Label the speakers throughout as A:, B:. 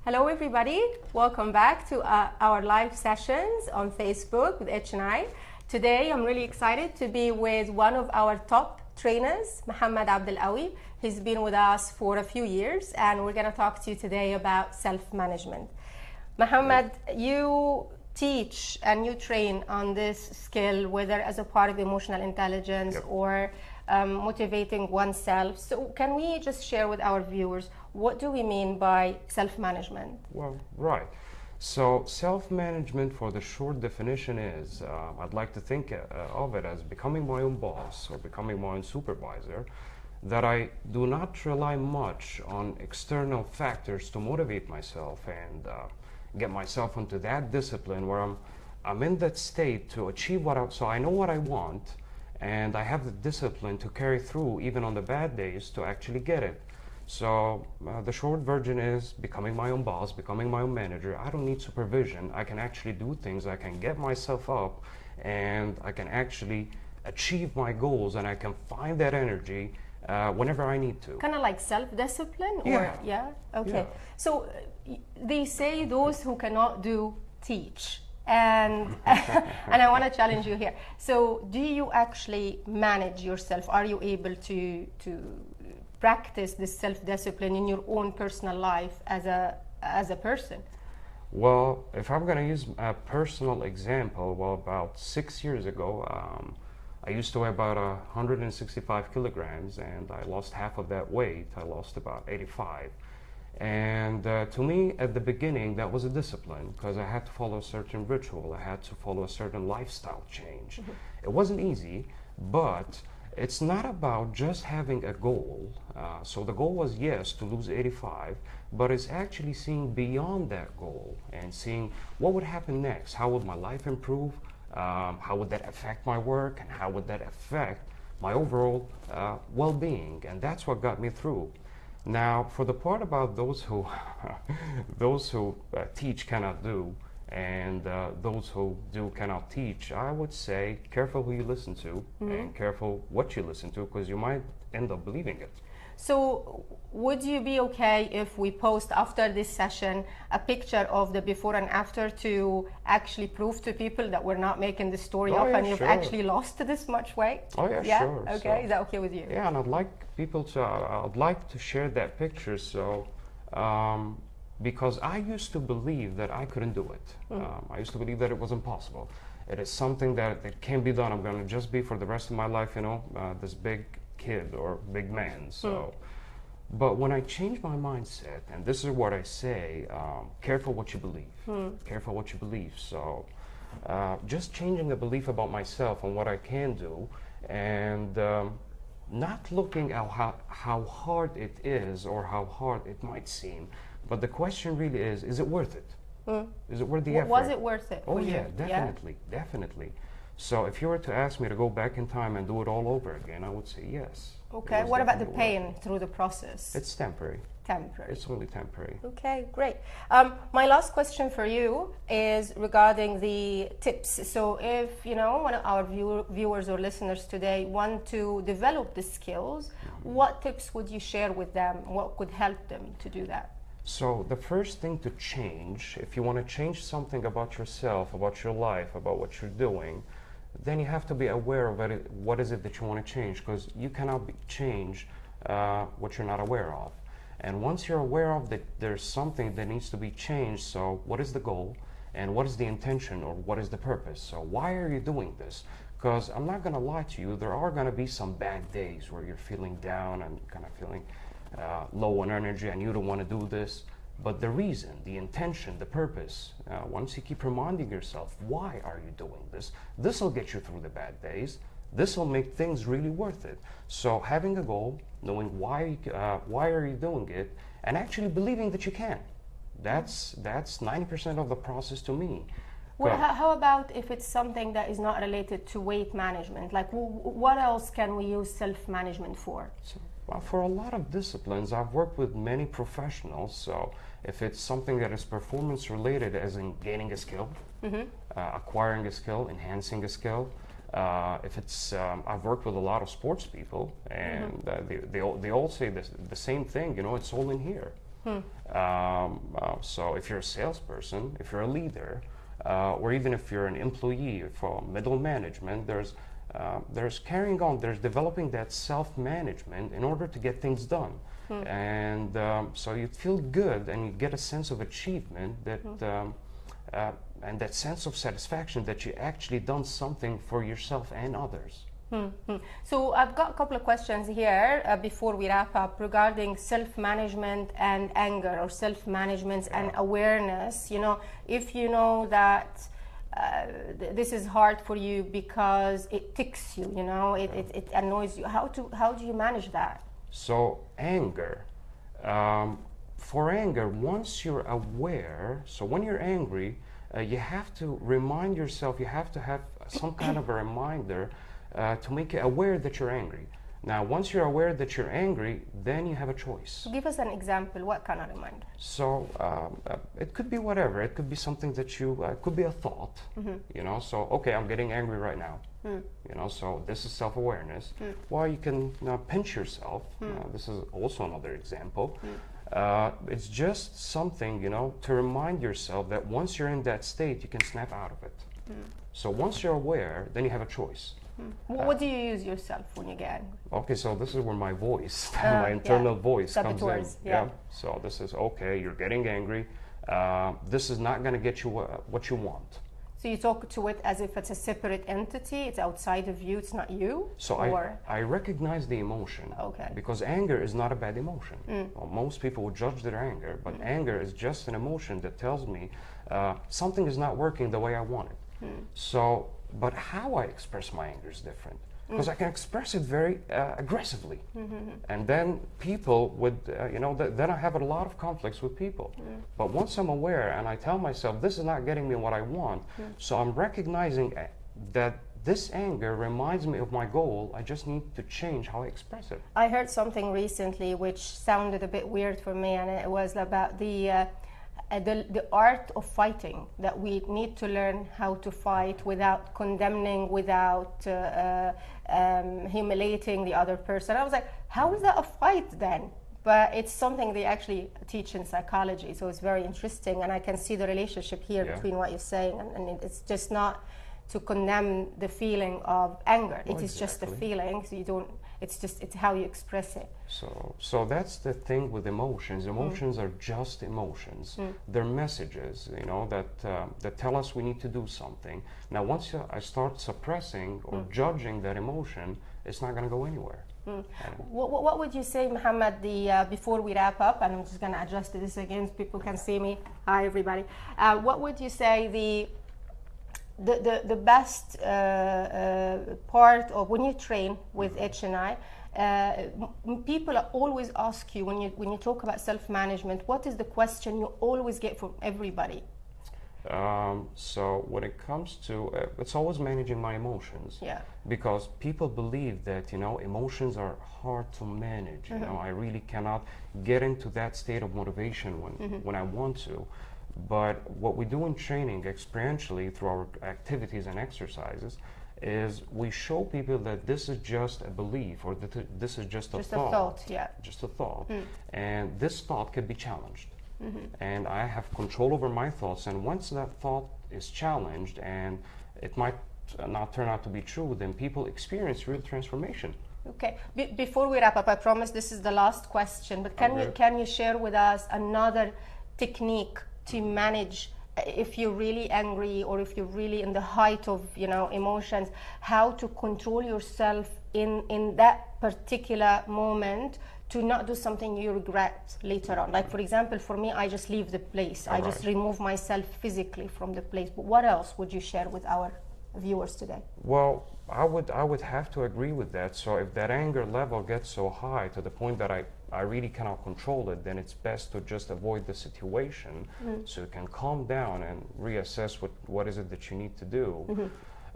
A: Hello everybody, welcome back to our live sessions on Facebook with H&I. Today I'm really excited to be with one of our top trainers, Mohammed Abdelawi. He's been with us for a few years and we're going to talk to you today about self-management. Mohammed, you teach and you train on this skill, whether as a part of emotional intelligence or motivating oneself. So can we just share with our viewers, what do we mean by self-management?
B: Well, right. So self-management, for the short definition, is I'd like to think of it as becoming my own boss or becoming my own supervisor, that I do not rely much on external factors to motivate myself and get myself into that discipline where I'm in that state to achieve so I know what I want and I have the discipline to carry through even on the bad days to actually get it. So the short version is becoming my own boss, becoming my own manager. I don't need supervision. I can actually do things. I can get myself up and I can actually achieve my goals, and I can find that energy whenever I need to.
A: Kind of like self-discipline?
B: Yeah.
A: Okay.
B: Yeah.
A: So they say those who cannot do, teach. And and I want to challenge you here. So do you actually manage yourself? Are you able to practice this self-discipline in your own personal life as a person?
B: Well, if I'm going to use a personal example, well, about 6 years ago, I used to weigh about 165 kilograms, and I lost half of that weight. I lost about 85. And to me, at the beginning, that was a discipline because I had to follow a certain ritual. I had to follow a certain lifestyle change. It wasn't easy, but it's not about just having a goal. So the goal was, yes, to lose 85, but it's actually seeing beyond that goal and seeing what would happen next. How would my life improve? How would that affect my work? And how would that affect my overall well-being? And that's what got me through. Now, for the part about those who teach cannot do, and those who do cannot teach, I would say careful who you listen to and careful what you listen to, because you might end up believing it.
A: So would you be okay if we post after this session a picture of the before and after to actually prove to people that we're not making the story up and you've actually lost this much weight?
B: Oh yeah, sure.
A: Okay, so, is that okay with you?
B: Yeah, and I'd like people to, I'd like to share that picture. So, because I used to believe that I couldn't do it. I used to believe that it was impossible. It is something that can be done. I'm going to just be for the rest of my life, this big kid or big man. So, but when I changed my mindset, and this is what I say, careful what you believe. Careful what you believe. So, just changing the belief about myself and what I can do, and not looking at how hard it is or how hard it might seem. But the question really is it worth it? Is it worth the effort?
A: Was it worth it?
B: Oh yeah, definitely, definitely. So if you were to ask me to go back in time and do it all over again, I would say yes.
A: Okay, what about the pain through the process?
B: It's temporary.
A: Temporary.
B: It's only temporary.
A: Okay, great. My last question for you is regarding the tips. So if, one of our viewers or listeners today want to develop the skills, what tips would you share with them? What could help them to do that?
B: So the first thing to change, if you want to change something about yourself, about your life, about what you're doing, then you have to be aware of it. What is it that you want to change? Because you cannot change what you're not aware of. And once you're aware of that there's something that needs to be changed, so what is the goal and what is the intention or what is the purpose? So why are you doing this? Because I'm not going to lie to you, there are going to be some bad days where you're feeling down and kind of feeling low on energy and you don't want to do this. But the reason, the intention, the purpose, once you keep reminding yourself, why are you doing this? This will get you through the bad days. This will make things really worth it. So having a goal, knowing why are you doing it, and actually believing that you can. That's 90% of the process to me.
A: Well, how about if it's something that is not related to weight management? Like, what else can we use self-management for?
B: Well, for a lot of disciplines, I've worked with many professionals. So if it's something that is performance related, as in gaining a skill, acquiring a skill, enhancing a skill, if it's, I've worked with a lot of sports people, and they all say the same thing. It's all in here. So if you're a salesperson, if you're a leader, or even if you're an employee for middle management, there's carrying on, there's developing that self-management in order to get things done. And so you feel good and you get a sense of achievement that and that sense of satisfaction that you actually done something for yourself and others.
A: So I've got a couple of questions here before we wrap up regarding self-management and anger, or self-management and awareness. You know, if you know that this is hard for you because it ticks you, you know, it annoys you, how do you manage that?
B: So anger, for anger, once you're aware, so when you're angry, you have to remind yourself, you have to have some kind of a reminder to make you aware that you're angry. Now, once you're aware that you're angry, then you have a choice.
A: Give us an example. What kind of reminder?
B: So it could be whatever. It could be something that you, it could be a thought, you know, so, okay, I'm getting angry right now. You know, so this is self-awareness. Well, you can pinch yourself. This is also another example. It's just something, you know, to remind yourself that once you're in that state, you can snap out of it. So once you're aware, then you have a choice.
A: What do you use yourself when you get angry?
B: Okay, so this is where my voice, my internal voice comes in.
A: Yeah.
B: So this is, okay, you're getting angry. This is not going to get you what you want.
A: So you talk to it as if it's a separate entity, it's outside of you, it's not you?
B: So I recognize the emotion.
A: Okay.
B: Because anger is not a bad emotion. Well, most people would judge their anger, but anger is just an emotion that tells me something is not working the way I want it. So, but how I express my anger is different. Because I can express it very aggressively. And then people would, you know, then I have a lot of conflicts with people. But once I'm aware and I tell myself, this is not getting me what I want, so I'm recognizing that this anger reminds me of my goal, I just need to change how I express it.
A: I heard something recently which sounded a bit weird for me, and it was about the art of fighting, that we need to learn how to fight without condemning, without humiliating the other person. I was like, how is that a fight then? But it's something they actually teach in psychology, so it's very interesting, and I can see the relationship here between what you're saying, and it's just not to condemn the feeling of anger. It is just a feeling, so you don't, it's how you express it.
B: So that's the thing with emotions. Emotions are just emotions. They're messages, you know, that tell us we need to do something. Now, once I start suppressing or judging that emotion, it's not going to go anywhere.
A: What would you say, Muhammad, before we wrap up, and I'm just going to adjust this again so people can see me. Hi, everybody. What would you say the best part of when you train with HNI, people always ask you when you talk about self-management, what is the question you always get from everybody?
B: So when it comes to, it's always managing my emotions.
A: Yeah.
B: Because people believe that, you know, emotions are hard to manage. You know, I really cannot get into that state of motivation when I want to. But what we do in training experientially through our activities and exercises is we show people that this is just a belief, or that this is just a thought. Just a thought. And this thought can be challenged. And I have control over my thoughts, and once that thought is challenged and it might not turn out to be true, then people experience real transformation.
A: Okay. Before we wrap up, I promise this is the last question, but can you share with us another technique to manage if you're really angry, or if you're really in the height of, you know, emotions, how to control yourself in that particular moment to not do something you regret later on? Like, for example, for me, I just leave the place. I just remove myself physically from the place. But what else would you share with our viewers today?
B: Well, I would have to agree with that. So if that anger level gets so high to the point that I really cannot control it, then it's best to just avoid the situation so you can calm down and reassess what is it that you need to do.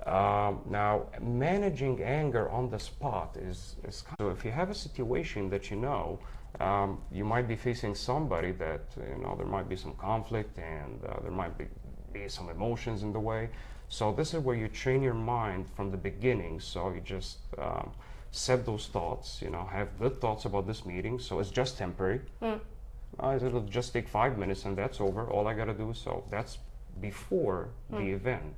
B: Now, managing anger on the spot is so if you have a situation that you know, you might be facing somebody that, you know, there might be some conflict, and there might be some emotions in the way. So this is where you train your mind from the beginning. So you just set those thoughts, you know, have good thoughts about this meeting. So it's just temporary. it'll just take 5 minutes and that's over. All I gotta do is so. That's before the event.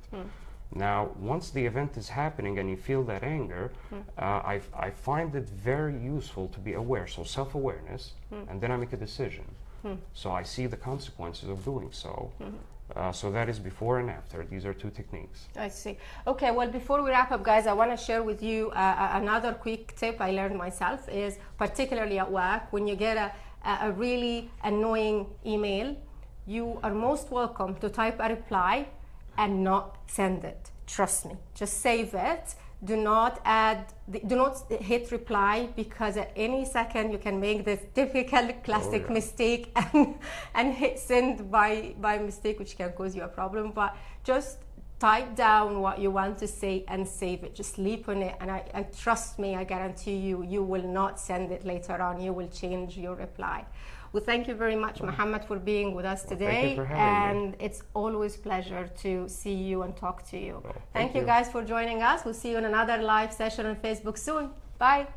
B: Now, once the event is happening and you feel that anger, I find it very useful to be aware, so self-awareness, and then I make a decision. So I see the consequences of doing so. So that is before and after. These are two techniques.
A: I see. Okay, well, before we wrap up, guys, I want to share with you another quick tip I learned myself is, particularly at work, when you get a really annoying email, you are most welcome to type a reply and not send it. Trust me. Just save it. Do not hit reply, because at any second you can make this difficult classic mistake and hit send by mistake, which can cause you a problem. But just type down what you want to say and save it. Just sleep on it, and I trust me, I guarantee you, you will not send it later on. You will change your reply. Well, thank you very much, Mohammed, for being with us today.
B: Thank you for having me.
A: It's always a pleasure to see you and talk to you. Thank you guys for joining us. We'll see you in another live session on Facebook soon. Bye.